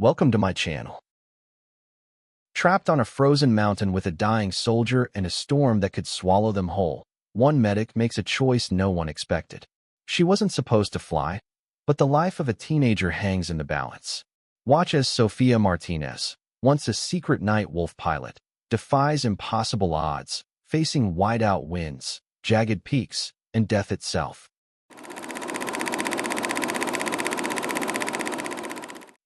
Welcome to my channel. Trapped on a frozen mountain with a dying soldier and a storm that could swallow them whole, one medic makes a choice no one expected. She wasn't supposed to fly, but the life of a teenager hangs in the balance. Watch as Sofia Martinez, once a secret night wolf pilot, defies impossible odds, facing whiteout winds, jagged peaks, and death itself.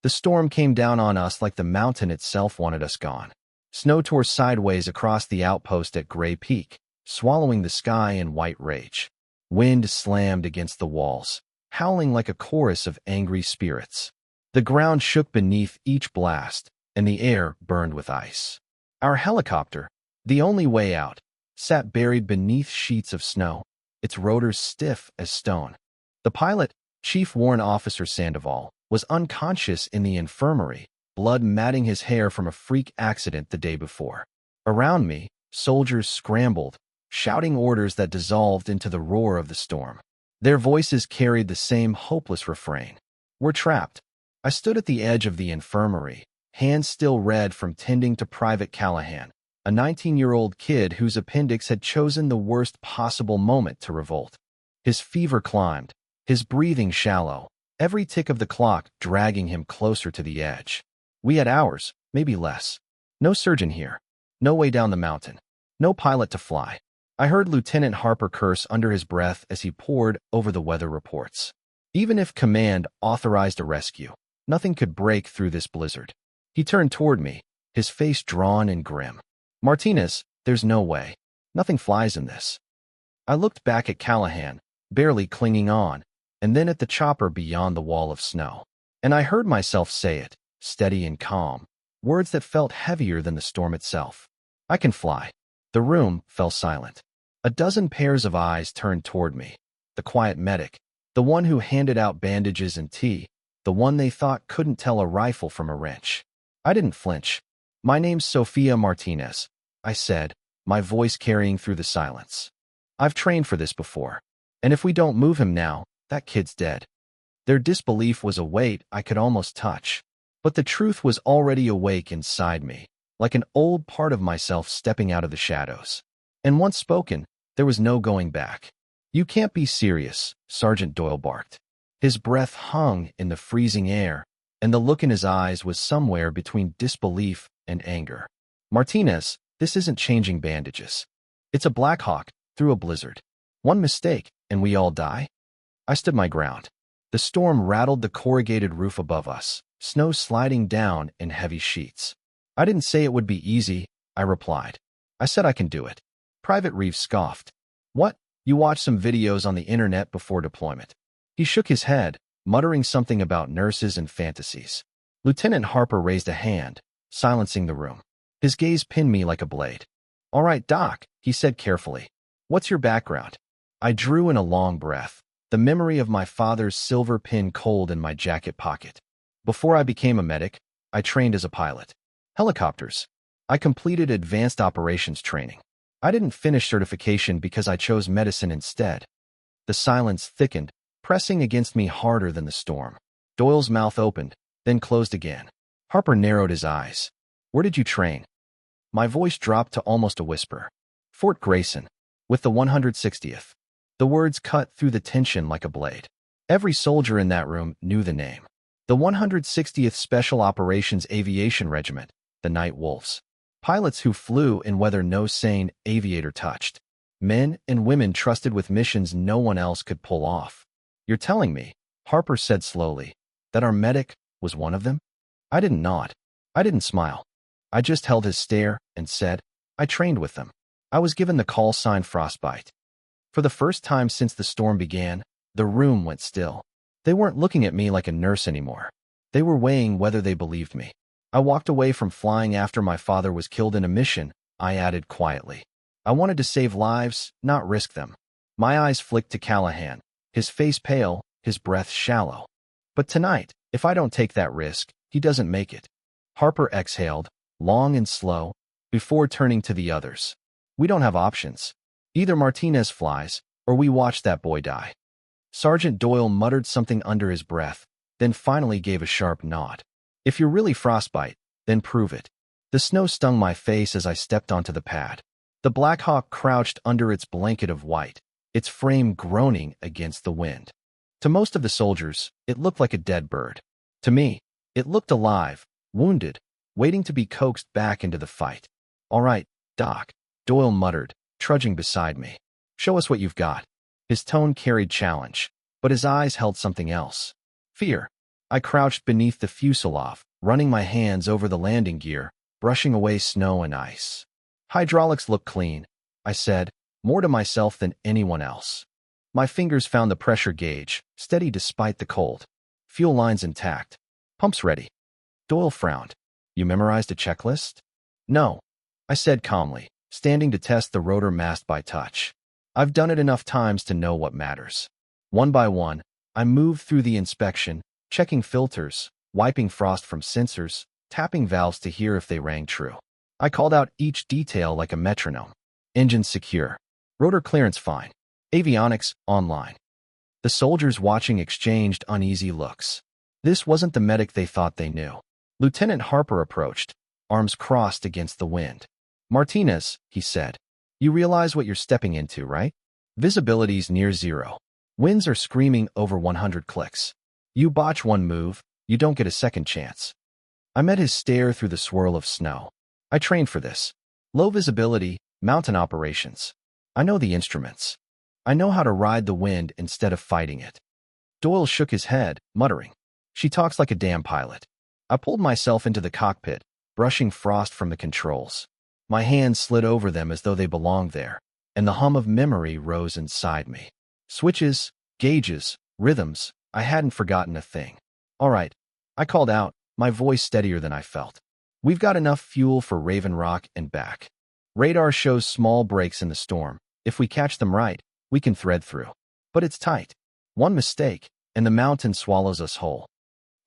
The storm came down on us like the mountain itself wanted us gone. Snow tore sideways across the outpost at Gray Peak, swallowing the sky in white rage. Wind slammed against the walls, howling like a chorus of angry spirits. The ground shook beneath each blast, and the air burned with ice. Our helicopter, the only way out, sat buried beneath sheets of snow, its rotors stiff as stone. The pilot, Chief Warrant Officer Sandoval, was unconscious in the infirmary, blood matting his hair from a freak accident the day before. Around me, soldiers scrambled, shouting orders that dissolved into the roar of the storm. Their voices carried the same hopeless refrain. "We're trapped." I stood at the edge of the infirmary, hands still red from tending to Private Callahan, a 19-year-old kid whose appendix had chosen the worst possible moment to revolt. His fever climbed, his breathing shallow, every tick of the clock dragging him closer to the edge. We had hours, maybe less. No surgeon here. No way down the mountain. No pilot to fly. I heard Lieutenant Harper curse under his breath as he pored over the weather reports. Even if command authorized a rescue, nothing could break through this blizzard. He turned toward me, his face drawn and grim. "Martinez, there's no way. Nothing flies in this." I looked back at Callahan, barely clinging on, and then at the chopper beyond the wall of snow. And I heard myself say it, steady and calm, words that felt heavier than the storm itself. "I can fly." The room fell silent. A dozen pairs of eyes turned toward me. The quiet medic, the one who handed out bandages and tea, the one they thought couldn't tell a rifle from a wrench. I didn't flinch. "My name's Sofia Martinez," I said, my voice carrying through the silence. "I've trained for this before. And if we don't move him now, that kid's dead." Their disbelief was a weight I could almost touch, but the truth was already awake inside me, like an old part of myself stepping out of the shadows. And once spoken, there was no going back. "You can't be serious," Sergeant Doyle barked. His breath hung in the freezing air, and the look in his eyes was somewhere between disbelief and anger. "Martinez, this isn't changing bandages. It's a Black Hawk through a blizzard. One mistake, and we all die." I stood my ground. The storm rattled the corrugated roof above us, snow sliding down in heavy sheets. "I didn't say it would be easy," I replied. "I said I can do it." Private Reeves scoffed. "What? You watched some videos on the internet before deployment?" He shook his head, muttering something about nurses and fantasies. Lieutenant Harper raised a hand, silencing the room. His gaze pinned me like a blade. "All right, Doc," he said carefully. "What's your background?" I drew in a long breath, the memory of my father's silver pin cold in my jacket pocket. "Before I became a medic, I trained as a pilot. Helicopters. I completed advanced operations training. I didn't finish certification because I chose medicine instead." The silence thickened, pressing against me harder than the storm. Doyle's mouth opened, then closed again. Harper narrowed his eyes. "Where did you train?" My voice dropped to almost a whisper. "Fort Grayson, with the 160th. The words cut through the tension like a blade. Every soldier in that room knew the name. The 160th Special Operations Aviation Regiment, the Night Wolves. Pilots who flew in weather no sane aviator touched. Men and women trusted with missions no one else could pull off. "You're telling me," Harper said slowly, "that our medic was one of them?" I didn't nod. I didn't smile. I just held his stare and said, "I trained with them. I was given the call sign Frostbite." For the first time since the storm began, the room went still. They weren't looking at me like a nurse anymore. They were weighing whether they believed me. "I walked away from flying after my father was killed in a mission," I added quietly. "I wanted to save lives, not risk them." My eyes flicked to Callahan, his face pale, his breath shallow. "But tonight, if I don't take that risk, he doesn't make it." Harper exhaled, long and slow, before turning to the others. "We don't have options. Either Martinez flies, or we watch that boy die." Sergeant Doyle muttered something under his breath, then finally gave a sharp nod. If you're really frostbite, then prove it. The snow stung my face as I stepped onto the pad. The Black Hawk crouched under its blanket of white, its frame groaning against the wind. To most of the soldiers, it looked like a dead bird. To me, it looked alive, wounded, waiting to be coaxed back into the fight. "All right, Doc," Doyle muttered, trudging beside me. "Show us what you've got." His tone carried challenge, but his eyes held something else. Fear. I crouched beneath the fuselage, running my hands over the landing gear, brushing away snow and ice. "Hydraulics look clean," I said, more to myself than anyone else. My fingers found the pressure gauge, steady despite the cold. Fuel lines intact. Pumps ready. Doyle frowned. "You memorized a checklist?" "No," I said calmly, standing to test the rotor mast by touch. "I've done it enough times to know what matters." One by one, I moved through the inspection, checking filters, wiping frost from sensors, tapping valves to hear if they rang true. I called out each detail like a metronome. Engine secure. Rotor clearance fine. Avionics online. The soldiers watching exchanged uneasy looks. This wasn't the medic they thought they knew. Lieutenant Harper approached, arms crossed against the wind. "Martinez," he said, "you realize what you're stepping into, right? Visibility's near zero. Winds are screaming over 100 clicks. You botch one move, you don't get a second chance." I met his stare through the swirl of snow. "I trained for this. Low visibility, mountain operations. I know the instruments. I know how to ride the wind instead of fighting it." Doyle shook his head, muttering, "She talks like a damn pilot." I pulled myself into the cockpit, brushing frost from the controls. My hands slid over them as though they belonged there, and the hum of memory rose inside me. Switches, gauges, rhythms, I hadn't forgotten a thing. "All right," I called out, my voice steadier than I felt. "We've got enough fuel for Raven Rock and back. Radar shows small breaks in the storm. If we catch them right, we can thread through. But it's tight. One mistake, and the mountain swallows us whole."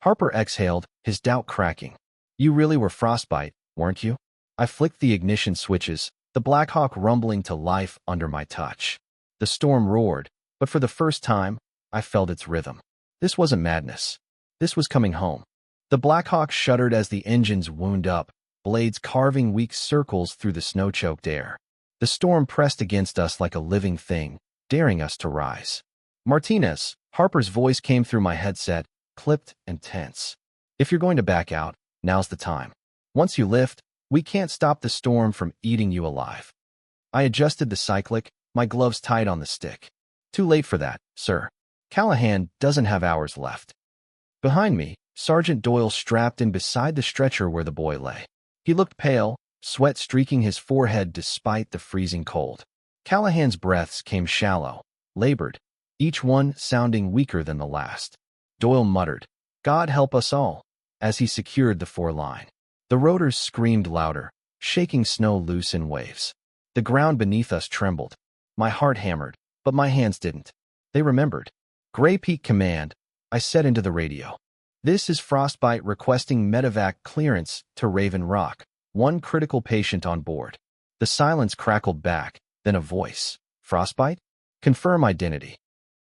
Harper exhaled, his doubt cracking. "You really were frostbite, weren't you?" I flicked the ignition switches, the Black Hawk rumbling to life under my touch. The storm roared, but for the first time, I felt its rhythm. This wasn't madness. This was coming home. The Black Hawk shuddered as the engines wound up, blades carving weak circles through the snow-choked air. The storm pressed against us like a living thing, daring us to rise. "Martinez," Harper's voice came through my headset, clipped and tense. "If you're going to back out, now's the time. Once you lift, we can't stop the storm from eating you alive." I adjusted the cyclic, my gloves tight on the stick. "Too late for that, sir. Callahan doesn't have hours left." Behind me, Sergeant Doyle strapped in beside the stretcher where the boy lay. He looked pale, sweat streaking his forehead despite the freezing cold. Callahan's breaths came shallow, labored, each one sounding weaker than the last. Doyle muttered, "God help us all," as he secured the foreline. The rotors screamed louder, shaking snow loose in waves. The ground beneath us trembled. My heart hammered, but my hands didn't. They remembered. "Gray Peak Command," I said into the radio. "This is Frostbite requesting medevac clearance to Raven Rock. One critical patient on board." The silence crackled back, then a voice. "Frostbite? Confirm identity."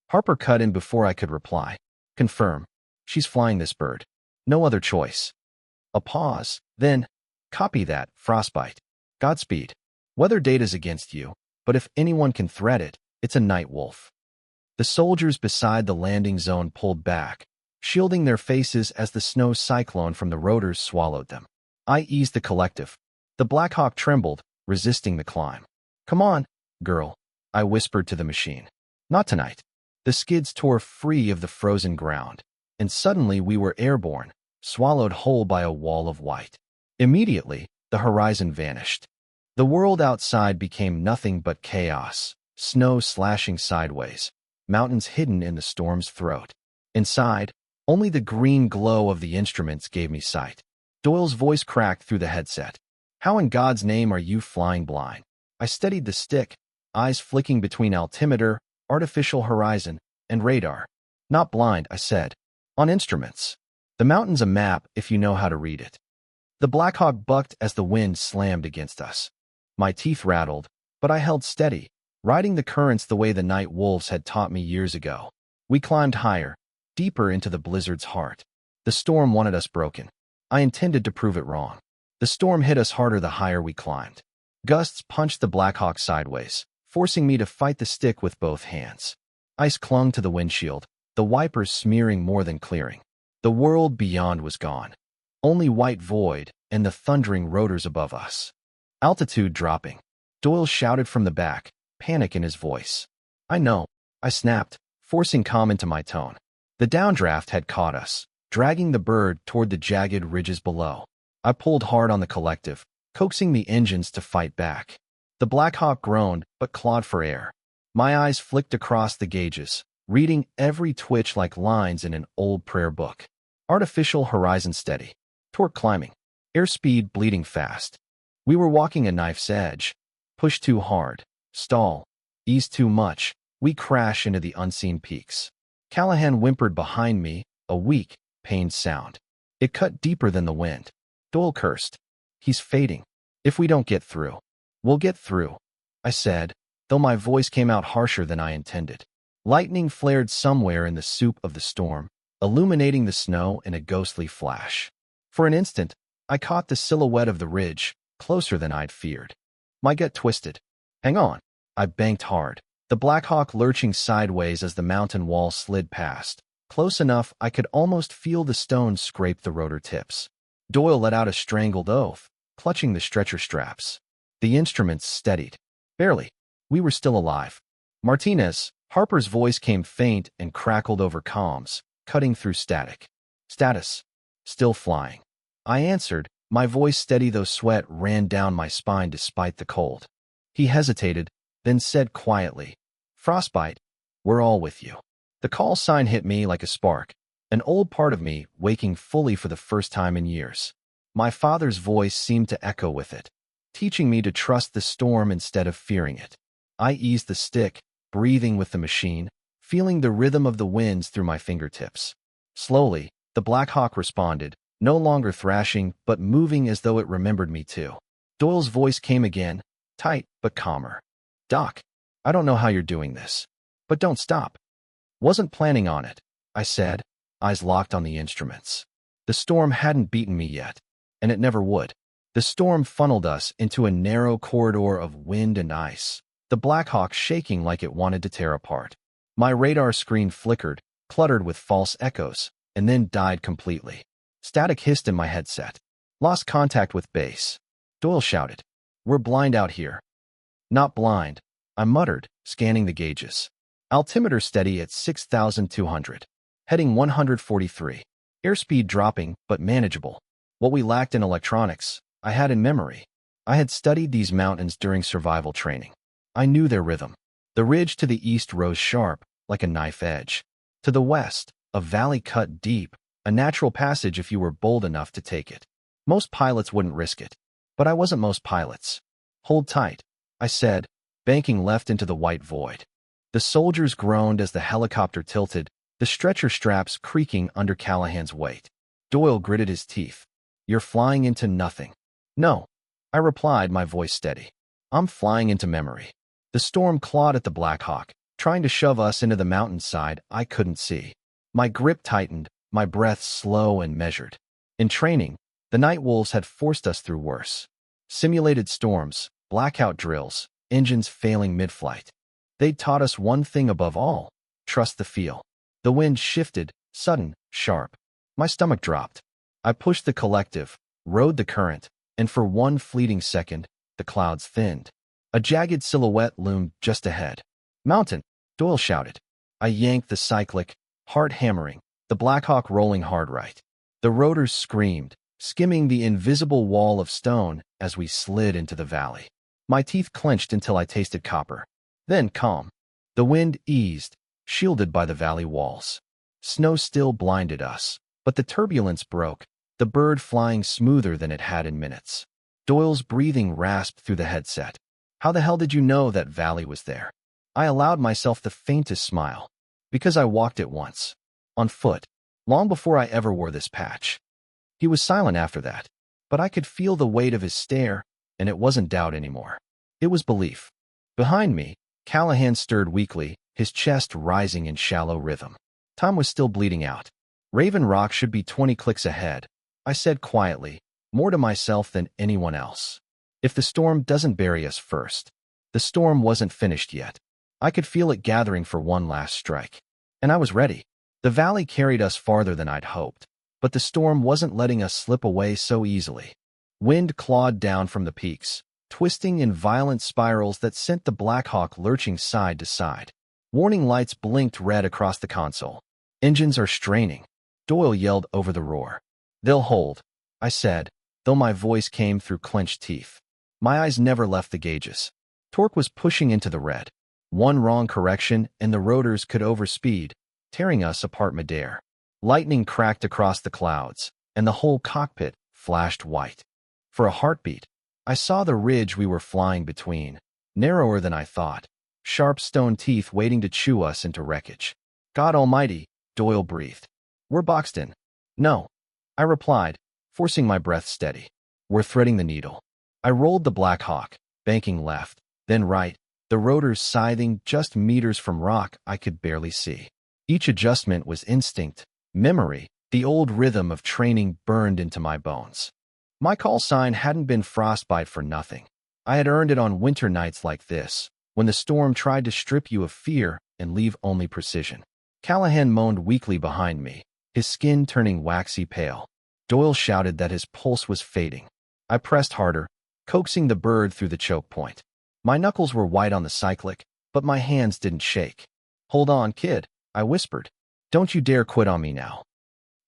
Harper cut in before I could reply. "Confirm. She's flying this bird. No other choice." A pause, then, "Copy that, Frostbite. Godspeed. Weather data's against you, but if anyone can thread it, it's a night wolf." The soldiers beside the landing zone pulled back, shielding their faces as the snow cyclone from the rotors swallowed them. I eased the collective. The Black Hawk trembled, resisting the climb. "Come on, girl," I whispered to the machine. "Not tonight." The skids tore free of the frozen ground, and suddenly we were airborne, swallowed whole by a wall of white. Immediately, the horizon vanished. The world outside became nothing but chaos, snow slashing sideways, mountains hidden in the storm's throat. Inside, only the green glow of the instruments gave me sight. Doyle's voice cracked through the headset. "How in God's name are you flying blind?" I steadied the stick, eyes flicking between altimeter, artificial horizon, and radar. "Not blind," I said. "On instruments. The mountain's a map if you know how to read it." The Black Hawk bucked as the wind slammed against us. My teeth rattled, but I held steady, riding the currents the way the night wolves had taught me years ago. We climbed higher, deeper into the blizzard's heart. The storm wanted us broken. I intended to prove it wrong. The storm hit us harder the higher we climbed. Gusts punched the Blackhawk sideways, forcing me to fight the stick with both hands. Ice clung to the windshield, the wipers smearing more than clearing. The world beyond was gone. Only white void and the thundering rotors above us. Altitude dropping. Doyle shouted from the back, panic in his voice. I know, I snapped, forcing calm into my tone. The downdraft had caught us, dragging the bird toward the jagged ridges below. I pulled hard on the collective, coaxing the engines to fight back. The Blackhawk groaned, but clawed for air. My eyes flicked across the gauges, reading every twitch like lines in an old prayer book. Artificial horizon steady. Torque climbing. Airspeed bleeding fast. We were walking a knife's edge. Push too hard. Stall. Ease too much. We crash into the unseen peaks. Callahan whimpered behind me, a weak, pained sound. It cut deeper than the wind. Doyle cursed. He's fading. If we don't get through. We'll get through, I said, though my voice came out harsher than I intended. Lightning flared somewhere in the soup of the storm, illuminating the snow in a ghostly flash. For an instant, I caught the silhouette of the ridge, closer than I'd feared. My gut twisted. Hang on. I banked hard, the Blackhawk lurching sideways as the mountain wall slid past, close enough I could almost feel the stones scrape the rotor tips. Doyle let out a strangled oath, clutching the stretcher straps. The instruments steadied. Barely. We were still alive. Martinez, Harper's voice came faint and crackled over comms, cutting through static. Status. Still flying. I answered, my voice steady though sweat ran down my spine despite the cold. He hesitated, then said quietly, Frostbite, we're all with you. The call sign hit me like a spark, an old part of me waking fully for the first time in years. My father's voice seemed to echo with it, teaching me to trust the storm instead of fearing it. I eased the stick, breathing with the machine, feeling the rhythm of the winds through my fingertips. Slowly, the Blackhawk responded, no longer thrashing but moving as though it remembered me too. Doyle's voice came again, tight but calmer. Doc, I don't know how you're doing this, but don't stop. Wasn't planning on it, I said, eyes locked on the instruments. The storm hadn't beaten me yet, and it never would. The storm funneled us into a narrow corridor of wind and ice, the Blackhawk shaking like it wanted to tear apart. My radar screen flickered, cluttered with false echoes, and then died completely. Static hissed in my headset. Lost contact with base. Doyle shouted, We're blind out here. Not blind, I muttered, scanning the gauges. Altimeter steady at 6,200. Heading 143. Airspeed dropping, but manageable. What we lacked in electronics, I had in memory. I had studied these mountains during survival training. I knew their rhythm. The ridge to the east rose sharp, like a knife edge. To the west, a valley cut deep, a natural passage if you were bold enough to take it. Most pilots wouldn't risk it. But I wasn't most pilots. Hold tight, I said, banking left into the white void. The soldiers groaned as the helicopter tilted, the stretcher straps creaking under Callahan's weight. Doyle gritted his teeth. You're flying into nothing. No, I replied, my voice steady. I'm flying into memory. The storm clawed at the Blackhawk, trying to shove us into the mountainside I couldn't see. My grip tightened, my breath slow and measured. In training, the night wolves had forced us through worse. Simulated storms, blackout drills, engines failing mid-flight. They'd taught us one thing above all, trust the feel. The wind shifted, sudden, sharp. My stomach dropped. I pushed the collective, rode the current, and for one fleeting second, the clouds thinned. A jagged silhouette loomed just ahead. Mountain, Doyle shouted. I yanked the cyclic, heart hammering, the Blackhawk rolling hard right. The rotors screamed, skimming the invisible wall of stone as we slid into the valley. My teeth clenched until I tasted copper. Then calm. The wind eased, shielded by the valley walls. Snow still blinded us, but the turbulence broke, the bird flying smoother than it had in minutes. Doyle's breathing rasped through the headset. How the hell did you know that valley was there? I allowed myself the faintest smile. Because I walked it once. On foot. Long before I ever wore this patch. He was silent after that, but I could feel the weight of his stare, and it wasn't doubt anymore. It was belief. Behind me, Callahan stirred weakly, his chest rising in shallow rhythm. Time was still bleeding out. Raven Rock should be 20 clicks ahead, I said quietly, more to myself than anyone else. If the storm doesn't bury us first. The storm wasn't finished yet. I could feel it gathering for one last strike. And I was ready. The valley carried us farther than I'd hoped, but the storm wasn't letting us slip away so easily. Wind clawed down from the peaks, twisting in violent spirals that sent the Blackhawk lurching side to side. Warning lights blinked red across the console. Engines are straining. Doyle yelled over the roar. They'll hold, I said, though my voice came through clenched teeth. My eyes never left the gauges. Torque was pushing into the red. One wrong correction and the rotors could overspeed, tearing us apart midair. Lightning cracked across the clouds, and the whole cockpit flashed white. For a heartbeat, I saw the ridge we were flying between, narrower than I thought, sharp stone teeth waiting to chew us into wreckage. God Almighty, Doyle breathed. We're boxed in. No, I replied, forcing my breath steady. We're threading the needle. I rolled the Black Hawk, banking left, then right, the rotors scything just meters from rock I could barely see. Each adjustment was instinct, memory, the old rhythm of training burned into my bones. My call sign hadn't been frostbite for nothing. I had earned it on winter nights like this, when the storm tried to strip you of fear and leave only precision. Callahan moaned weakly behind me, his skin turning waxy pale. Doyle shouted that his pulse was fading. I pressed harder, coaxing the bird through the choke point. My knuckles were white on the cyclic, but my hands didn't shake. Hold on, kid, I whispered. Don't you dare quit on me now.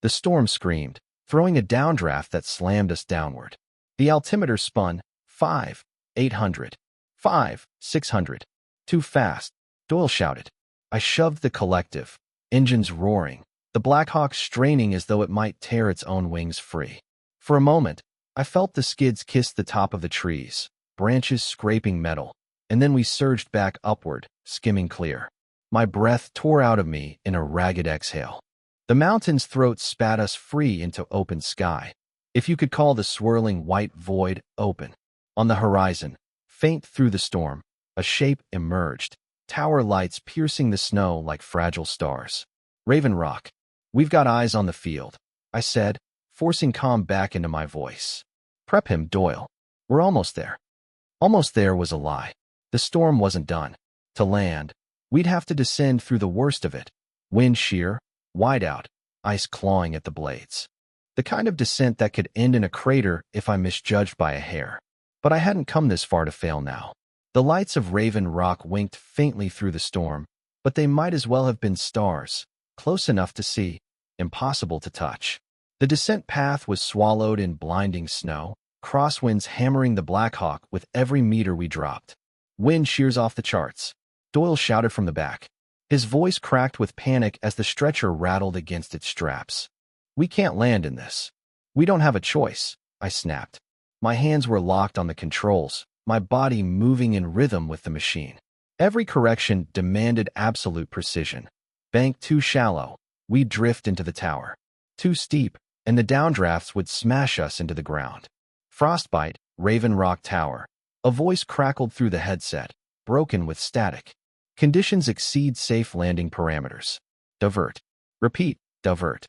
The storm screamed, throwing a downdraft that slammed us downward. The altimeter spun, 5, 800, 5, 600. Too fast, Doyle shouted. I shoved the collective, engines roaring, the Blackhawk straining as though it might tear its own wings free. For a moment, I felt the skids kiss the top of the trees, branches scraping metal, and then we surged back upward, skimming clear. My breath tore out of me in a ragged exhale. The mountain's throat spat us free into open sky, if you could call the swirling white void open. On the horizon, faint through the storm, a shape emerged, tower lights piercing the snow like fragile stars. Raven Rock. We've got eyes on the field, I said, forcing calm back into my voice. Prep him, Doyle. We're almost there. Almost there was a lie. The storm wasn't done. To land, we'd have to descend through the worst of it. Wind shear, whiteout, ice clawing at the blades. The kind of descent that could end in a crater if I misjudged by a hair. But I hadn't come this far to fail now. The lights of Raven Rock winked faintly through the storm, but they might as well have been stars, close enough to see, impossible to touch. The descent path was swallowed in blinding snow, crosswinds hammering the Blackhawk with every meter we dropped. Wind shears off the charts, Doyle shouted from the back. His voice cracked with panic as the stretcher rattled against its straps. We can't land in this. We don't have a choice, I snapped. My hands were locked on the controls, my body moving in rhythm with the machine. Every correction demanded absolute precision. Bank too shallow, we'd drift into the tower. Too steep, and the downdrafts would smash us into the ground. Frostbite, Raven Rock Tower. A voice crackled through the headset, broken with static. Conditions exceed safe landing parameters. Divert. Repeat, divert.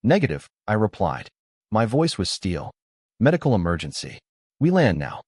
Negative, I replied. My voice was steel. Medical emergency. We land now.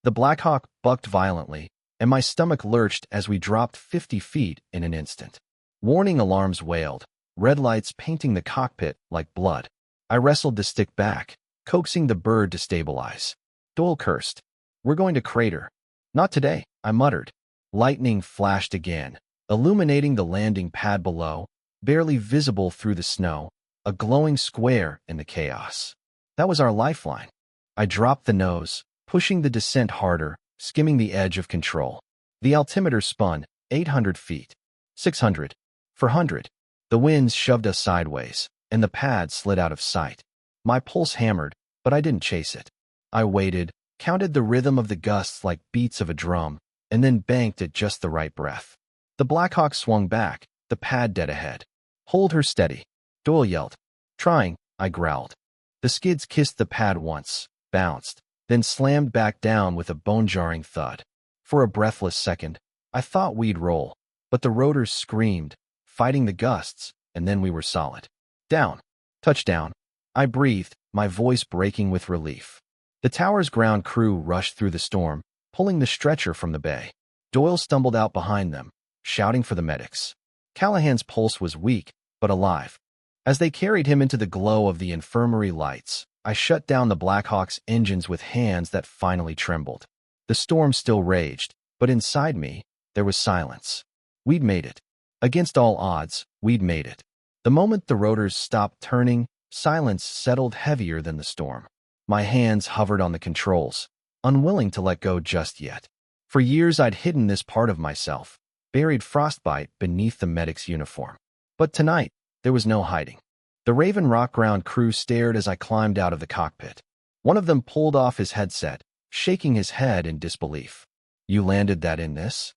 The Blackhawk bucked violently, and my stomach lurched as we dropped 50 feet in an instant. Warning alarms wailed, red lights painting the cockpit like blood. I wrestled the stick back, coaxing the bird to stabilize. Doyle cursed. We're going to crater. Not today, I muttered. Lightning flashed again, illuminating the landing pad below, barely visible through the snow, a glowing square in the chaos. That was our lifeline. I dropped the nose, pushing the descent harder, skimming the edge of control. The altimeter spun, 800 feet. 600. 400. The winds shoved us sideways, and the pad slid out of sight. My pulse hammered, but I didn't chase it. I waited, counted the rhythm of the gusts like beats of a drum, and then banked at just the right breath. The Blackhawk swung back, the pad dead ahead. Hold her steady, Doyle yelled. Trying, I growled. The skids kissed the pad once, bounced, then slammed back down with a bone-jarring thud. For a breathless second, I thought we'd roll, but the rotors screamed, fighting the gusts, and then we were solid. Down. Touchdown. I breathed, my voice breaking with relief. The tower's ground crew rushed through the storm, pulling the stretcher from the bay. Doyle stumbled out behind them, shouting for the medics. Callahan's pulse was weak, but alive. As they carried him into the glow of the infirmary lights, I shut down the Blackhawk's engines with hands that finally trembled. The storm still raged, but inside me, there was silence. We'd made it. Against all odds, we'd made it. The moment the rotors stopped turning, silence settled heavier than the storm. My hands hovered on the controls, unwilling to let go just yet. For years I'd hidden this part of myself, buried frostbite beneath the medic's uniform. But tonight, there was no hiding. The Raven Rock ground crew stared as I climbed out of the cockpit. One of them pulled off his headset, shaking his head in disbelief. "You landed that in this?"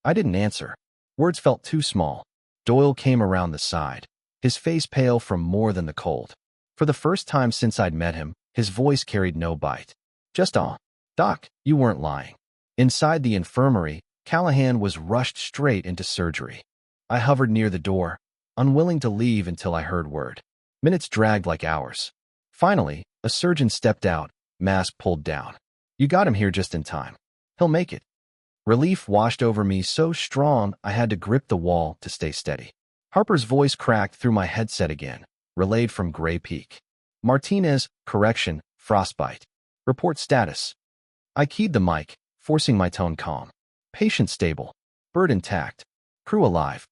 I didn't answer. Words felt too small. Doyle came around the side, his face pale from more than the cold. For the first time since I'd met him, his voice carried no bite. Just awe. "Doc, you weren't lying." Inside the infirmary, Callahan was rushed straight into surgery. I hovered near the door, unwilling to leave until I heard word. Minutes dragged like hours. Finally, a surgeon stepped out, mask pulled down. "You got him here just in time. He'll make it." Relief washed over me so strong I had to grip the wall to stay steady. Harper's voice cracked through my headset again, relayed from Gray Peak. "Martinez, correction, frostbite. Report status." I keyed the mic, forcing my tone calm. "Patient stable. Bird intact. Crew alive."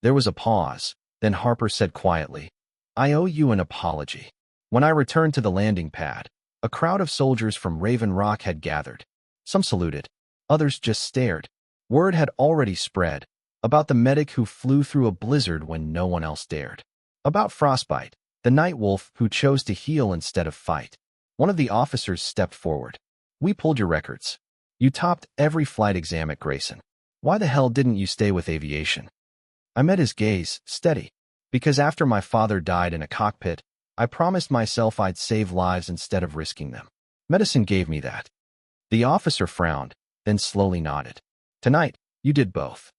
There was a pause, then Harper said quietly, "I owe you an apology." When I returned to the landing pad, a crowd of soldiers from Raven Rock had gathered. Some saluted. Others just stared. Word had already spread about the medic who flew through a blizzard when no one else dared. About Frostbite, the night wolf who chose to heal instead of fight. One of the officers stepped forward. "We pulled your records. You topped every flight exam at Grayson. Why the hell didn't you stay with aviation?" I met his gaze, steady. "Because after my father died in a cockpit, I promised myself I'd save lives instead of risking them. Medicine gave me that." The officer frowned, then slowly nodded. "Tonight, you did both."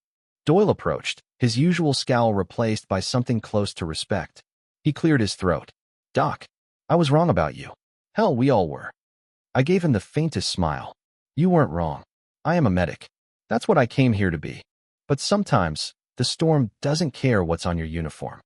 Doyle approached, his usual scowl replaced by something close to respect. He cleared his throat. "Doc, I was wrong about you. Hell, we all were." I gave him the faintest smile. "You weren't wrong. I am a medic. That's what I came here to be. But sometimes, the storm doesn't care what's on your uniform."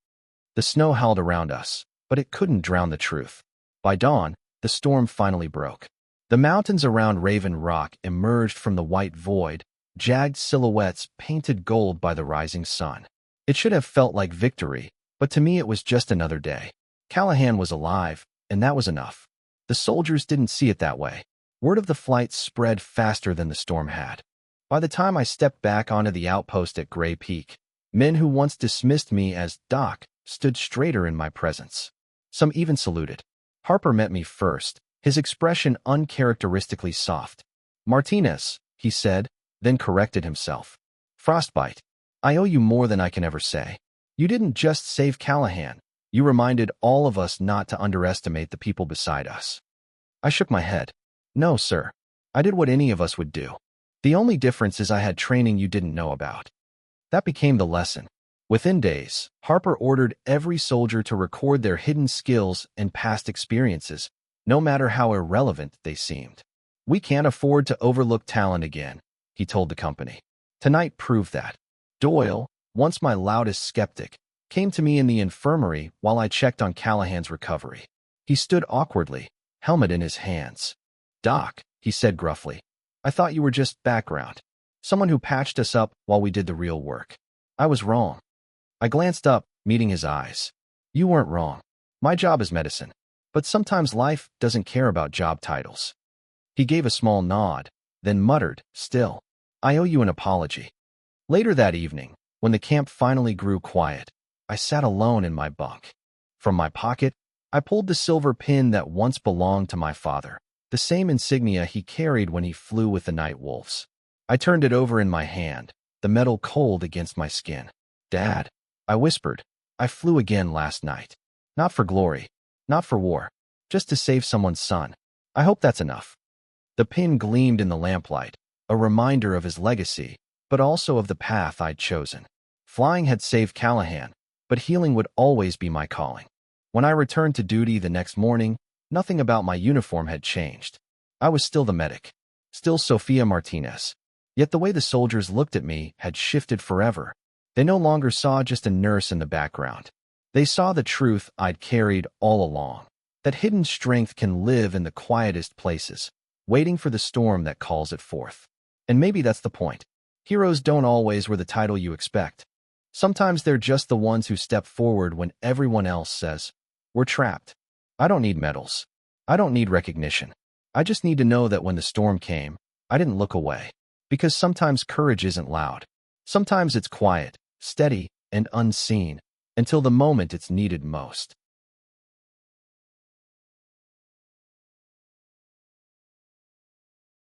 The snow howled around us, but it couldn't drown the truth. By dawn, the storm finally broke. The mountains around Raven Rock emerged from the white void, jagged silhouettes painted gold by the rising sun. It should have felt like victory, but to me it was just another day. Callahan was alive, and that was enough. The soldiers didn't see it that way. Word of the flight spread faster than the storm had. By the time I stepped back onto the outpost at Gray Peak, men who once dismissed me as Doc stood straighter in my presence. Some even saluted. Harper met me first, his expression uncharacteristically soft. "Martinez," he said, then corrected himself. "Frostbite. I owe you more than I can ever say. You didn't just save Callahan. You reminded all of us not to underestimate the people beside us." I shook my head. "No, sir. I did what any of us would do. The only difference is I had training you didn't know about." That became the lesson. Within days, Harper ordered every soldier to record their hidden skills and past experiences, no matter how irrelevant they seemed. "We can't afford to overlook talent again," he told the company. Tonight proved that. Doyle, once my loudest skeptic, came to me in the infirmary while I checked on Callahan's recovery. He stood awkwardly, helmet in his hands. "Doc," he said gruffly, "I thought you were just background. Someone who patched us up while we did the real work." I was wrong. I glanced up, meeting his eyes. "You weren't wrong. My job is medicine. But sometimes life doesn't care about job titles." He gave a small nod, then muttered, "Still, I owe you an apology." Later that evening, when the camp finally grew quiet, I sat alone in my bunk. From my pocket, I pulled the silver pin that once belonged to my father, the same insignia he carried when he flew with the night wolves. I turned it over in my hand, the metal cold against my skin. "Dad," I whispered, "I flew again last night. Not for glory. Not for war, just to save someone's son. I hope that's enough." The pin gleamed in the lamplight, a reminder of his legacy, but also of the path I'd chosen. Flying had saved Callahan, but healing would always be my calling. When I returned to duty the next morning, Nothing about my uniform had changed. I was still the medic, still Sofia Martinez. Yet the way the soldiers looked at me had shifted forever. They no longer saw just a nurse in the background. They saw the truth I'd carried all along, that hidden strength can live in the quietest places, waiting for the storm that calls it forth. And maybe that's the point. Heroes don't always wear the title you expect. Sometimes they're just the ones who step forward when everyone else says, "We're trapped." I don't need medals. I don't need recognition. I just need to know that when the storm came, I didn't look away. Because sometimes courage isn't loud. Sometimes it's quiet, steady, and unseen, until the moment it's needed most.